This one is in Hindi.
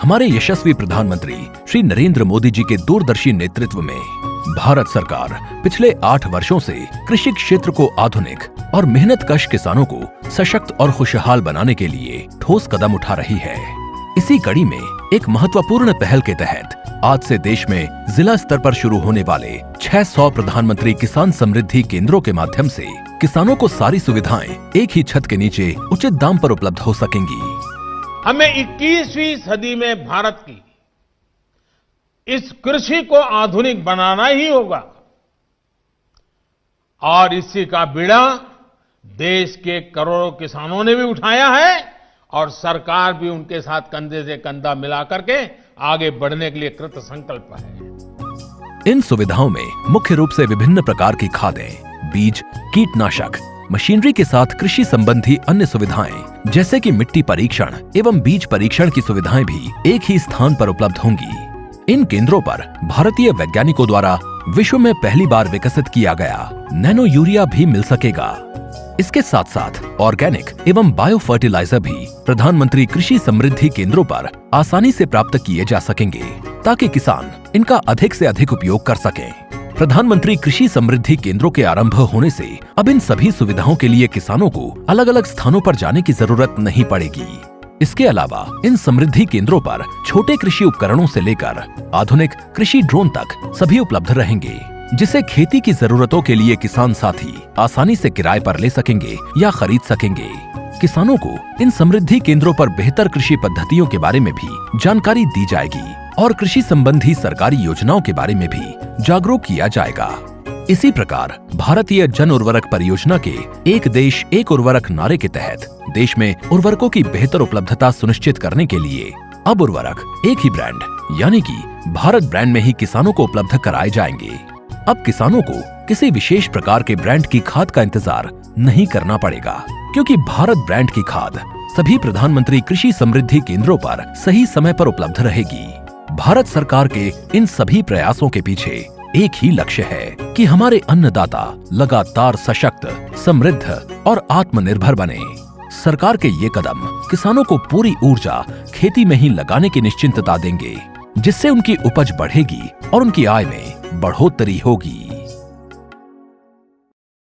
हमारे यशस्वी प्रधानमंत्री श्री नरेंद्र मोदी जी के दूरदर्शी नेतृत्व में भारत सरकार पिछले 8 वर्षों से कृषि क्षेत्र को आधुनिक और मेहनतकश किसानों को सशक्त और खुशहाल बनाने के लिए ठोस कदम उठा रही है। इसी कड़ी में एक महत्वपूर्ण पहल के तहत आज से देश में जिला स्तर पर शुरू होने वाले 600 प्रधानमंत्री किसान समृद्धि केंद्रों के माध्यम से किसानों को सारी सुविधाएं एक ही छत के नीचे उचित दाम पर उपलब्ध हो सकेंगी। हमें 21वीं सदी में भारत की इस कृषि को आधुनिक बनाना ही होगा और इसी का बीड़ा देश के करोड़ों किसानों ने भी उठाया है और सरकार भी उनके साथ कंधे से कंधा मिला करके आगे बढ़ने के लिए कृत संकल्प है। इन सुविधाओं में मुख्य रूप से विभिन्न प्रकार की खादें, बीज, कीटनाशक, मशीनरी के साथ कृषि संबंधी अन्य सुविधाएं जैसे कि मिट्टी परीक्षण एवं बीज परीक्षण की सुविधाएं भी एक ही स्थान पर उपलब्ध होंगी। इन केंद्रों पर भारतीय वैज्ञानिकों द्वारा विश्व में पहली बार विकसित किया गया नैनो यूरिया भी मिल सकेगा। इसके साथ साथ ऑर्गेनिक एवं बायो फर्टिलाइजर भी प्रधानमंत्री कृषि समृद्धि केंद्रों पर आसानी से प्राप्त किए जा सकेंगे ताकि किसान इनका अधिक से अधिक उपयोग कर सकें। प्रधानमंत्री कृषि समृद्धि केंद्रों के आरंभ होने से अब इन सभी सुविधाओं के लिए किसानों को अलग अलग स्थानों पर जाने की जरूरत नहीं पड़ेगी। इसके अलावा इन समृद्धि केंद्रों पर छोटे कृषि उपकरणों से लेकर आधुनिक कृषि ड्रोन तक सभी उपलब्ध रहेंगे, जिसे खेती की जरूरतों के लिए किसान साथी आसानी से किराए पर ले सकेंगे या खरीद सकेंगे। किसानों को इन समृद्धि केंद्रों पर बेहतर कृषि पद्धतियों के बारे में भी जानकारी दी जाएगी और कृषि संबंधी सरकारी योजनाओं के बारे में भी जागरूक किया जाएगा। इसी प्रकार भारतीय जन उर्वरक परियोजना के एक देश एक उर्वरक नारे के तहत देश में उर्वरकों की बेहतर उपलब्धता सुनिश्चित करने के लिए अब उर्वरक एक ही ब्रांड यानी कि भारत ब्रांड में ही किसानों को उपलब्ध कराए जाएंगे। अब किसानों को किसी विशेष प्रकार के ब्रांड की खाद का इंतजार नहीं करना पड़ेगा, क्योंकि भारत ब्रांड की खाद सभी प्रधानमंत्री कृषि समृद्धि केंद्रों पर सही समय पर उपलब्ध रहेगी। भारत सरकार के इन सभी प्रयासों के पीछे एक ही लक्ष्य है कि हमारे अन्नदाता लगातार सशक्त, समृद्ध और आत्मनिर्भर बने। सरकार के ये कदम किसानों को पूरी ऊर्जा खेती में ही लगाने की निश्चिंतता देंगे, जिससे उनकी उपज बढ़ेगी और उनकी आय में बढ़ोतरी होगी।